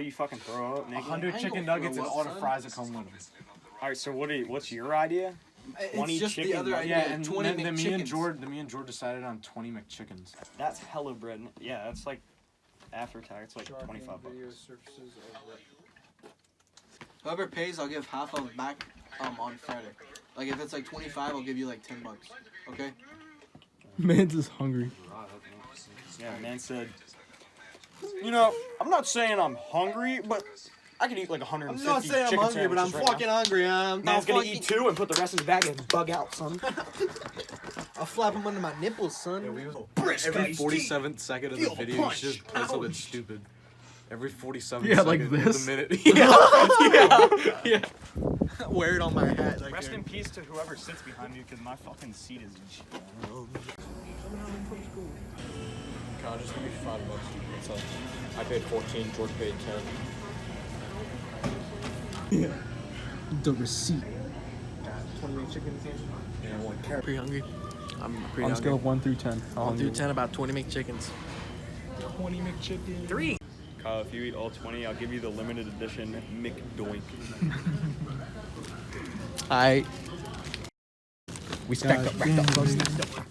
you fucking throw up, nigga? 100 chicken nuggets and all the fries that come with them. All right, so what's your idea? 20 It's just chicken the other nuggets? idea. Yeah, and 20 then me and McChickens. George decided on 20 McChickens. That's hella bread. Yeah, that's like after tax, like $25. Whoever pays, I'll give half of back on Friday. Like if it's like 25, I'll give you like $10. Okay? Man's is hungry. Yeah, man said, you know, I'm not saying I'm hungry, but I could eat like 150 I'm not saying I'm chicken hungry, but I'm sandwiches right fucking hungry. I'm now. Man's gonna fucking... eat 2 and put the rest in his bag and bug out, son. I'll flap them under my nipples, son. Every 47th second of the video, you just play something stupid. Every 47 Yeah, second like of this. the minute. Yeah. Wear it on my hat. Like Rest in peace to whoever sits behind me, because my fucking seat is shit. Kyle, just give me $5. That's all. I paid 14, George paid 10. Yeah. The receipt. 20 McChickens. Yeah, I want Pretty hungry. I'm pretty On a scale hungry. of 1 through 10. How 1 hungry? through 10, about 20 McChickens. 20 McChickens. 3. Kyle, if you eat all 20, I'll give you the limited edition McDoink. Alright. We stacked up, racked up, stacked up.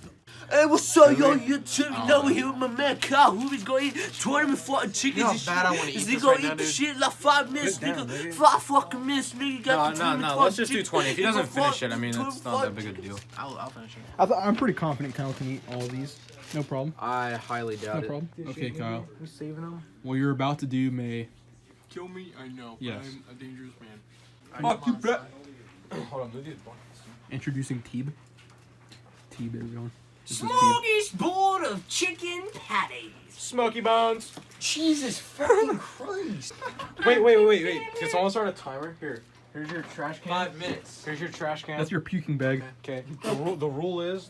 Hey, what's up, yo? YouTube, you know, we're here with my man Kyle. Who's gonna eat 20 fucking chickens You know and how bad I wanna shit? eat Is this he gonna right now, eat the dude? shit in like 5 minutes, nigga? 5 fucking minutes, nigga. You got the 20 Let's just do chicken. 20. If he doesn't finish it, I mean, 20 it's not that big a deal. I'll finish it. I'm pretty confident Kyle can eat all of these. No problem. I highly doubt No it. problem. Okay, Kyle. We're saving them. What you're about to do may... Kill me, I know, but Yes. I'm a dangerous man. Fuck you, bet. Hold on, move these buckets. Introducing Teeb. Teeb, everyone. This is Teeb. Smorgasbord of chicken patties. Smoky Bones. Jesus fucking Christ. Wait. Can someone start a timer? Here's your trash can. 5 minutes. Here's your trash can. That's your puking bag. Okay. The rule is.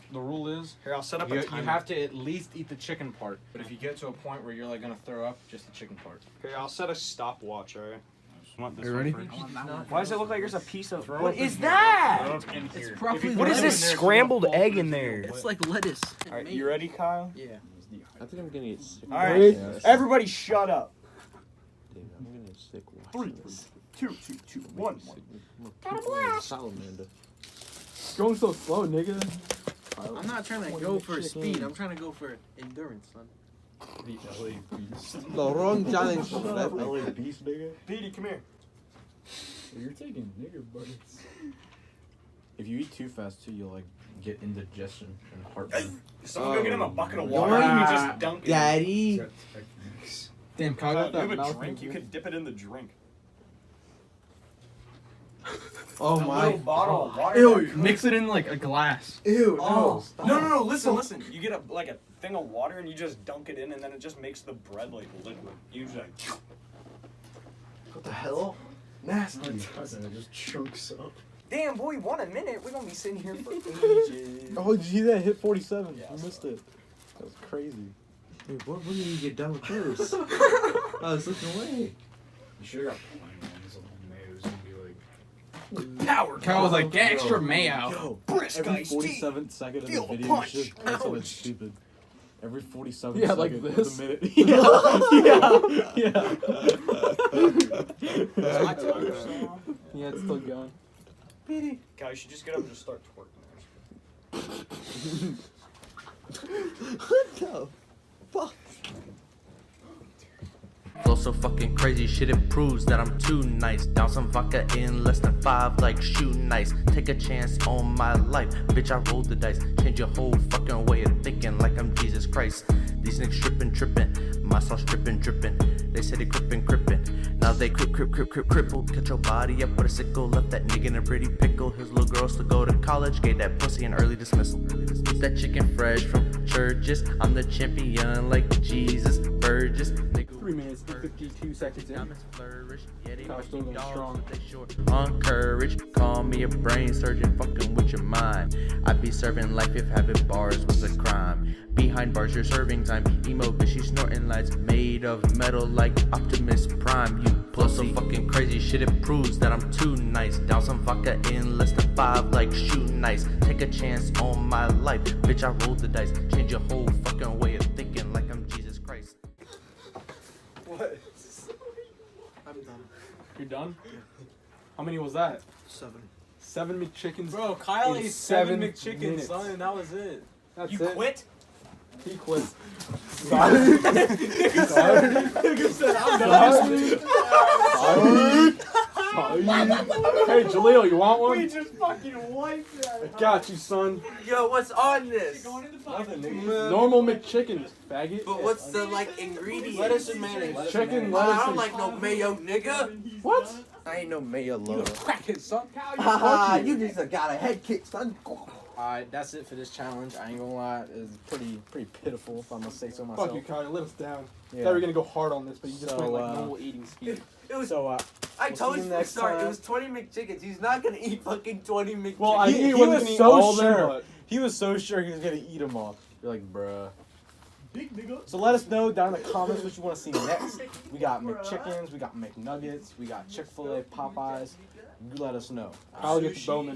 Here, I'll set up You a timer. have to at least eat the chicken part. But if you get to a point where you're like gonna throw up, just the chicken part. Okay, I'll set a stopwatch, alright? Want this Are you one ready? first? Why does it look like there's a pice of... What is that? Throw it in here. Probably What is this scrambled egg in there? It's like lettuce. Alright, you ready, Kyle? Yeah. I think I'm gonna get sick. Alright, Yeah, everybody shut up. dude, I'm gonna get sick. 3, 2, 2, 2, 1. Got a blast. Salamander. Going so slow, nigga. I'm not trying to go for speed. I'm trying to go for endurance, son. The wrong challenge for that. Beast, nigga. Petey, come here. You're taking nigger buckets. If you eat too fast, too, you'll like get indigestion and heartburn. Someone go get him a bucket of water Don't and worry. you just dunk it. Daddy. Damn, Kyle Kyle, got you that have a mouth. drink, you could dip it in the drink. Oh A little my. bottle of water. Ew, mix it in like a glass. Ew. Oh, No. no, listen. You get a thing of water and you just dunk it in and then it just makes the bread like liquid. You just like... What the hell? Nasty. It just chunks up. Damn, boy, 1 minute. We're gonna be sitting here for ages. Oh, did you see that? Hit 47. Yeah, you missed it. That was crazy. Wait, when did you get done with this? I was looking away. You should have got mayonnaise and be like. Power. Kyle was like, get extra mayo. Yo, Brisk every iced tea. 47th second of the Feel the video, punch. you should play something Ouch. stupid. Every 47th Yeah, second like of this. the minute. Is my timer still on? Yeah, it's still going. Kyle, you should just get up and just start twerking. What the fuck? Flow so fucking crazy, shit improves that I'm too nice. Down some vodka in less than 5, like shoot nice. Take a chance on my life, bitch. I rolled the dice. Change your whole fucking way of thinking, like I'm Jesus Christ. These niggas trippin', my sauce drippin'. They say they crippin'. Now they crippled. Cut your body up with a sickle. Left that nigga in a pretty pickle. His little girl still go to college. Gave that pussy an early dismissal. Eat that chicken fresh from churches. I'm the champion like Jesus Burgess. 3 minutes and 52 seconds in. Diamonds flourish, yeah, they Kyle's still going dogs, strong. but they short on courage. Call me a brain surgeon, fucking with your mind. I'd be serving life if having bars was a crime. Behind bars, you're serving time. Emo bitch, she snorting lights made of metal like Optimus Prime. You plus so fucking crazy shit, it proves that I'm too nice. Down some vodka in less than 5, like shooting nice. Take a chance on my life, bitch. I rolled the dice. Change your whole fucking way of thinking, like I'm Jesus Christ. What? You're done? How many was that? 7. 7 McChickens. Bro, Kyle In ate 7 7 McChickens, minutes. son, and that was it. That's You it. quit? He quit. Sorry. Nigga said, I'm done. Hey, Jaleel, you want one? just fucking wiped that. I got you, son. Yo, what's on this? Nothing, nigga. Normal McChickens, faggot. But what's the like ingredients? Lettuce and mayonnaise. Chicken, I lettuce, don't and... like no mayo, nigga. What? I ain't no mayo lover. Crackhead, son. Haha, you just got a head kick, son. Alright, that's it for this challenge. I ain't gonna lie, it's pretty pitiful if I must say so myself. Fuck you, Kyle. Let us down. Yeah. Thought we were gonna go hard on this, but you just So, went like normal eating speed. It was. So, I we'll told see you you from the next start. It time. was 20 McChickens. He's not gonna eat fucking 20 McChickens. Well, I He- knew he he wasn't was gonna eat so all of them, sure. but he was so sure he was gonna eat them all. You're like, bruh. So let us know down in the comments what you want to see next. We got McChickens, we got McNuggets, we got Chick-fil-A, Popeyes. You let us know. Kyle gets Bowman.